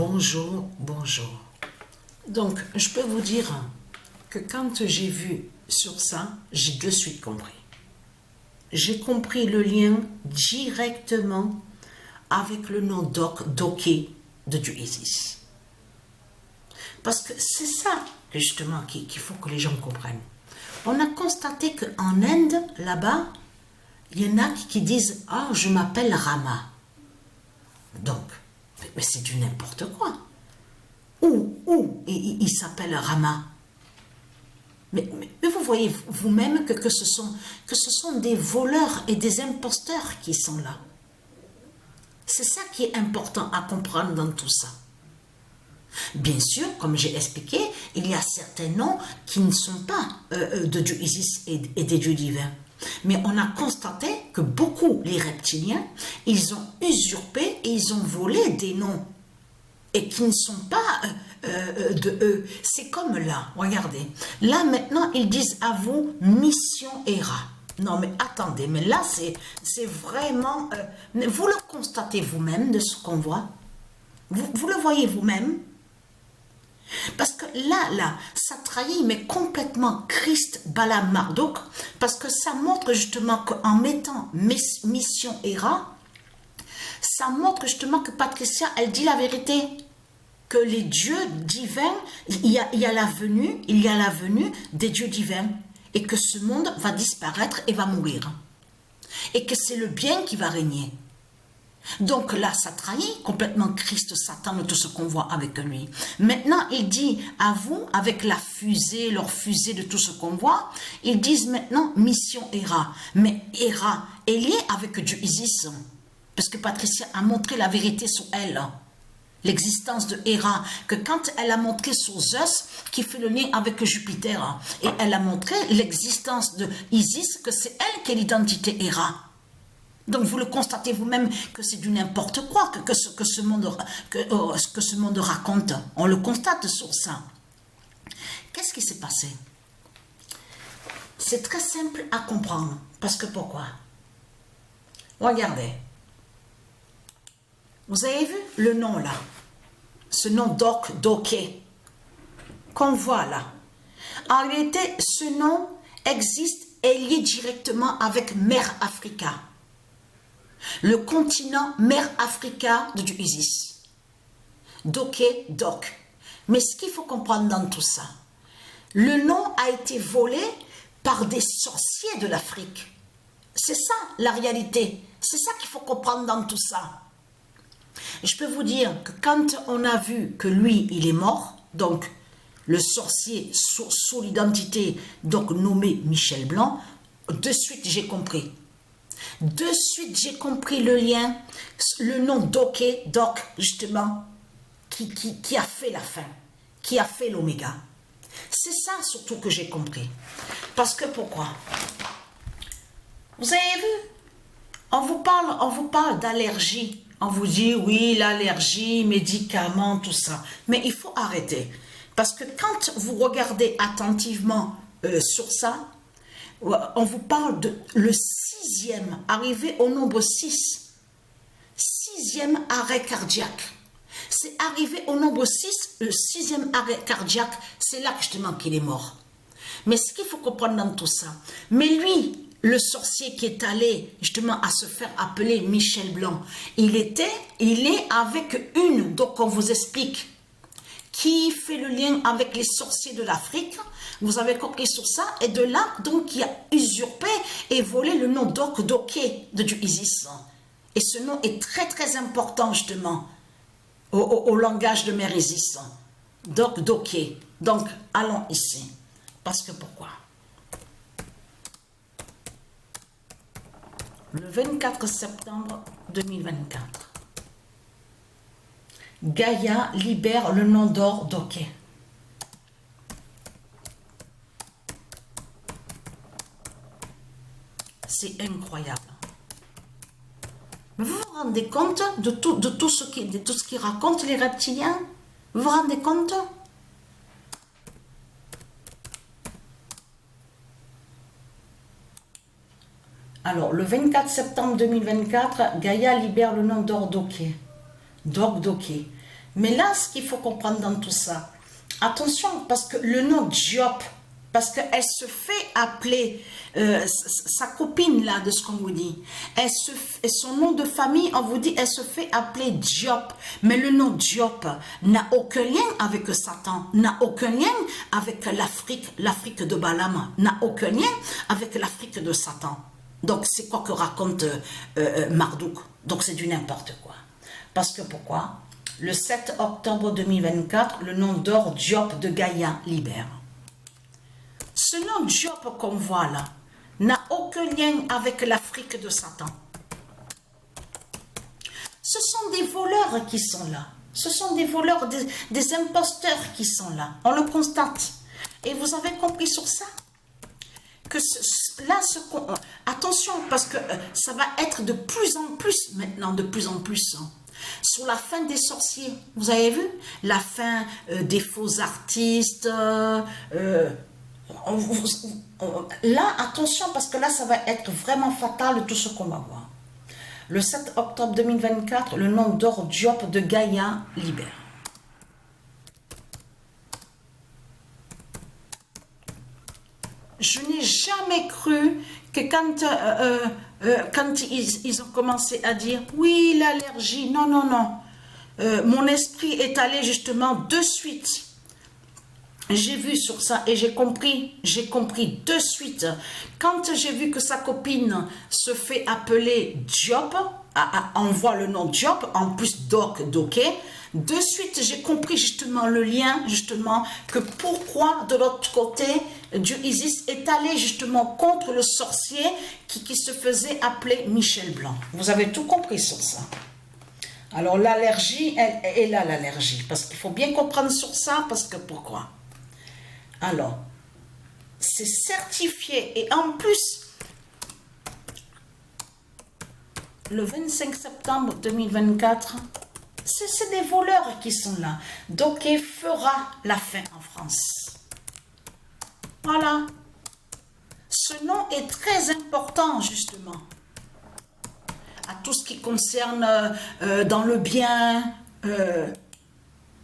Bonjour, bonjour. Donc, je peux vous dire que quand j'ai vu sur ça, j'ai de suite compris. J'ai compris le lien directement avec le nom d'Oké de Dieu Isis. Parce que c'est ça, justement, qu'il faut que les gens comprennent. On a constaté qu'en Inde, là-bas, il y en a qui disent « Ah, je m'appelle Rama ». Donc, mais c'est du n'importe quoi. Où il s'appelle Rama. Mais vous voyez vous-même que ce sont des voleurs et des imposteurs qui sont là. C'est ça qui est important à comprendre dans tout ça. Bien sûr, comme j'ai expliqué, il y a certains noms qui ne sont pas de Dieu Isis et des dieux divins. Mais on a constaté que beaucoup, les reptiliens, ils ont usurpé et ils ont volé des noms et qui ne sont pas de eux. C'est comme là, regardez. Là, maintenant, ils disent à vous, mission Héra. Non, mais attendez, mais là, c'est vraiment... vous le constatez vous-même de ce qu'on voit. Vous le voyez vous-même. Parce que là, ça trahit mais complètement Christ Balaam Marduk, parce que ça montre justement qu'en mettant mission Héra, ça montre justement que Patricia, elle dit la vérité, que les dieux divins, il y a la venue des dieux divins, et que ce monde va disparaître et va mourir, et que c'est le bien qui va régner. Donc là, ça trahit complètement Christ, Satan, tout ce qu'on voit avec lui. Maintenant, il dit à vous, avec la fusée, leur fusée de tout ce qu'on voit, ils disent maintenant mission Héra. Mais Héra est liée avec Dieu Isis, parce que Patricia a montré la vérité sur elle. L'existence de Héra, que quand elle a montré sur Zeus, qui fait le lien avec Jupiter, et elle a montré l'existence de Isis, que c'est elle qui est l'identité Héra. Donc vous le constatez vous-même que c'est du n'importe quoi que ce monde raconte. On le constate sur ça. Qu'est-ce qui s'est passé? C'est très simple à comprendre. Parce que pourquoi? Regardez. Vous avez vu le nom là? Ce nom d'Oké qu'on voit là. En réalité, ce nom existe et est lié directement avec Mère Africa. Le continent Mère Africa de Dieu Isis. Doké, Dok. Mais ce qu'il faut comprendre dans tout ça, le nom a été volé par des sorciers de l'Afrique. C'est ça la réalité. C'est ça qu'il faut comprendre dans tout ça. Je peux vous dire que quand on a vu que lui, il est mort, donc le sorcier sous l'identité, donc nommé Michel Blanc, de suite j'ai compris. De suite, j'ai compris le lien, le nom d'Oké, Doc, justement, qui a fait la fin, qui a fait l'oméga. C'est ça surtout que j'ai compris. Parce que pourquoi? Vous avez vu? On vous parle d'allergie. On vous dit, oui, l'allergie, médicaments, tout ça. Mais il faut arrêter. Parce que quand vous regardez attentivement sur ça, on vous parle de le sixième, arrivé au nombre 6. Sixième arrêt cardiaque. C'est arrivé au nombre 6, le sixième arrêt cardiaque, c'est là justement qu'il est mort. Mais ce qu'il faut comprendre dans tout ça, mais lui, le sorcier qui est allé justement à se faire appeler Michel Blanc, il est avec une, donc on vous explique, qui fait le lien avec les sorciers de l'Afrique. Vous avez compris sur ça, et de là, donc, qui a usurpé et volé le nom d'Oké de Dieu Isis. Et ce nom est très très important justement au langage de Mère Isis. D'Oké. Donc, allons ici. Parce que pourquoi? Le 24 septembre 2024, Gaïa libère le nom d'or d'Oké. C'est incroyable. Mais vous vous rendez compte de tout ce qui racontent les reptiliens? Vous vous rendez compte? Alors, le 24 septembre 2024, Gaïa libère le nom d'or d'Oké. Mais là, ce qu'il faut comprendre dans tout ça, attention, parce que le nom Diop, parce qu'elle se fait appeler, sa copine là, de ce qu'on vous dit, son nom de famille, on vous dit, elle se fait appeler Diop. Mais le nom Diop n'a aucun lien avec Satan, n'a aucun lien avec l'Afrique de Balaam, n'a aucun lien avec l'Afrique de Satan. Donc c'est quoi que raconte Marduk? Donc c'est du n'importe quoi. Parce que pourquoi? Le 7 octobre 2024, le nom d'or Diop de Gaïa libère. Ce nom Diop qu'on voit là n'a aucun lien avec l'Afrique de Satan. Ce sont des voleurs qui sont là. Ce sont des voleurs, des imposteurs qui sont là. On le constate. Et vous avez compris sur ça? Que attention, parce que ça va être de plus en plus maintenant, de plus en plus. Hein. Sur la fin des sorciers, vous avez vu? La fin des faux artistes. Là, attention, parce que là, ça va être vraiment fatal tout ce qu'on va voir. Le 7 octobre 2024, le nom d'or Diop de Gaïa libère. Je n'ai jamais cru que quand ils ont commencé à dire « Oui, l'allergie, non, non, non. Mon esprit est allé justement de suite. J'ai vu sur ça et j'ai compris de suite. Quand j'ai vu que sa copine se fait appeler Diop, on voit le nom Diop, en plus Doké, de suite j'ai compris justement le lien, justement, que pourquoi de l'autre côté, Dieu Isis est allé justement contre le sorcier qui se faisait appeler Michel Blanc. Vous avez tout compris sur ça. Alors l'allergie, elle est là l'allergie, parce qu'il faut bien comprendre sur ça, parce que pourquoi? Alors, c'est certifié et en plus, le 25 septembre 2024, c'est des voleurs qui sont là. Donc, il fera la fin en France. Voilà. Ce nom est très important, justement. À tout ce qui concerne dans le bien,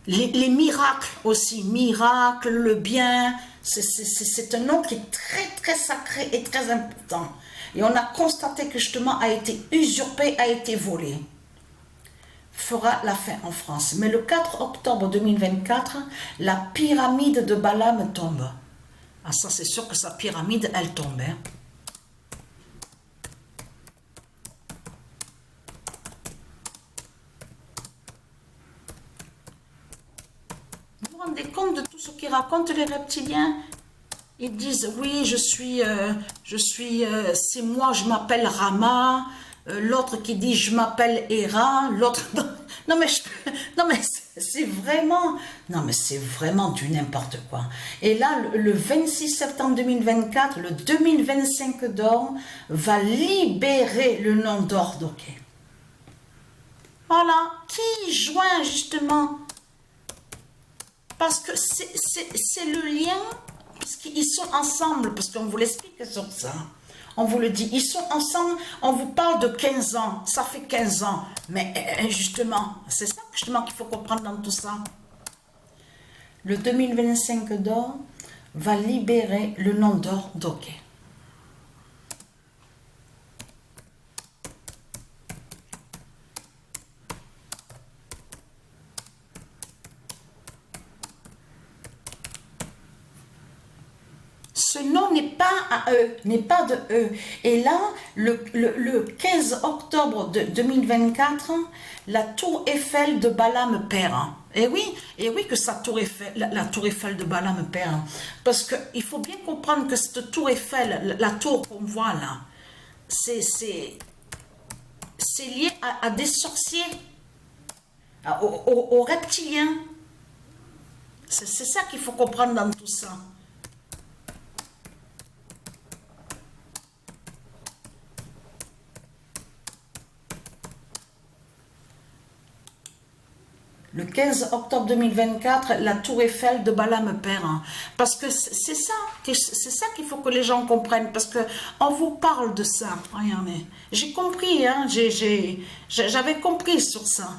les miracles aussi. Miracles, le bien. C'est un nom qui est très, très sacré et très important. Et on a constaté que justement a été usurpé, a été volé. Fera la fin en France. Mais le 4 octobre 2024, la pyramide de Balaam tombe. Ah ça c'est sûr que sa pyramide, elle tombe. Hein. Vous vous rendez compte de tout ce qu'ils racontent les reptiliens? Ils disent, oui, c'est moi, je m'appelle Rama. L'autre qui dit, je m'appelle Héra. L'autre, non mais c'est vraiment, non mais c'est vraiment du n'importe quoi. Et là, le 26 septembre 2024, le 2025 d'or va libérer le nom d'or d'Oké. Voilà, qui joint justement, parce que c'est le lien. Parce qu'ils sont ensemble, parce qu'on vous l'explique sur ça. On vous le dit, ils sont ensemble, on vous parle de 15 ans, ça fait 15 ans. Mais justement, c'est ça justement qu'il faut comprendre dans tout ça. Le 2025 d'or va libérer le nom d'or d'Oké. Ce nom n'est pas à eux, n'est pas de eux. Et là, le 15 octobre de 2024, la tour Eiffel de Balaam perd. Et oui que sa tour Eiffel, la tour Eiffel de Balaam perd. Parce qu'il faut bien comprendre que cette tour Eiffel, la tour qu'on voit là, c'est lié à des sorciers, aux reptiliens. C'est ça qu'il faut comprendre dans tout ça. Le 15 octobre 2024, la tour Eiffel de Balaam perd. Parce que c'est ça qu'il faut que les gens comprennent. Parce qu'on vous parle de ça. Regardez. J'ai compris, hein, j'avais compris sur ça.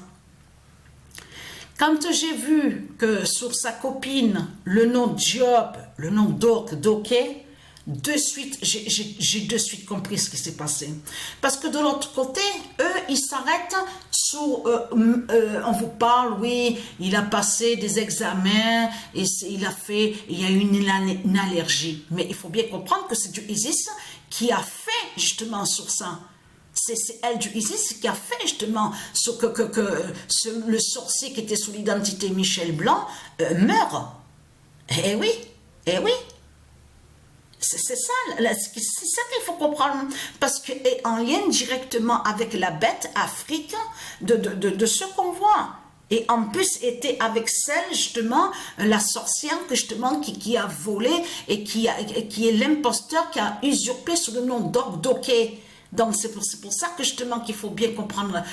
Quand j'ai vu que sur sa copine, le nom Diop, le nom Doké, de suite, j'ai de suite compris ce qui s'est passé. Parce que de l'autre côté, eux, ils s'arrêtent sur... on vous parle, oui, il a passé des examens, et il y a eu une allergie. Mais il faut bien comprendre que c'est du ISIS qui a fait justement sur ça. C'est elle du ISIS qui a fait justement le sorcier qui était sous l'identité Michel Blanc meurt. Eh oui, eh oui. C'est ça qu'il faut comprendre, parce que est en lien directement avec la bête Afrique de ce qu'on voit. Et en plus était avec celle justement, la sorcière que justement qui a volé et qui est l'imposteur qui a usurpé sous le nom d'Oké. Donc c'est pour ça que justement qu'il faut bien comprendre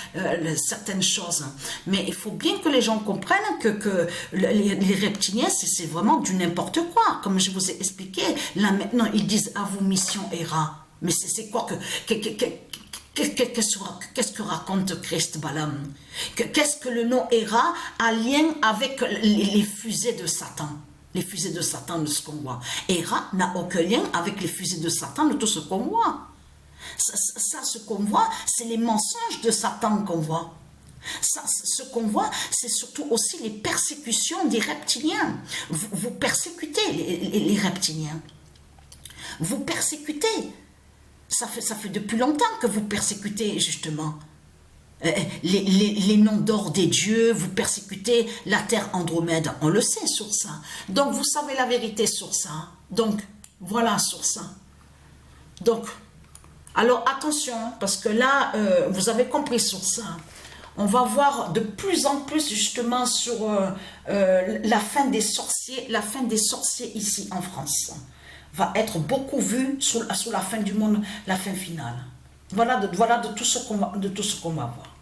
certaines choses. Mais il faut bien que les gens comprennent que les reptiliens, c'est vraiment du n'importe quoi. Comme je vous ai expliqué, là maintenant ils disent à vous mission Héra. Mais c'est quoi qu'est-ce que raconte Christ Balaam? Qu'est-ce que le nom Héra a lien avec les fusées de Satan? Les fusées de Satan de ce qu'on voit. Héra n'a aucun lien avec les fusées de Satan de tout ce qu'on voit. Ça, ce qu'on voit, c'est les mensonges de Satan qu'on voit. Ça, ce qu'on voit, c'est surtout aussi les persécutions des reptiliens. Vous persécutez les reptiliens. Vous persécutez. Ça fait depuis longtemps que vous persécutez, justement. Les noms d'or des dieux, vous persécutez la terre Andromède. On le sait sur ça. Donc, vous savez la vérité sur ça. Donc, voilà sur ça. Donc... Alors attention, parce que là, vous avez compris sur ça. On va voir de plus en plus justement sur la fin des sorciers. La fin des sorciers ici en France va être beaucoup vue sous la fin du monde, la fin finale. Voilà de tout ce qu'on va voir.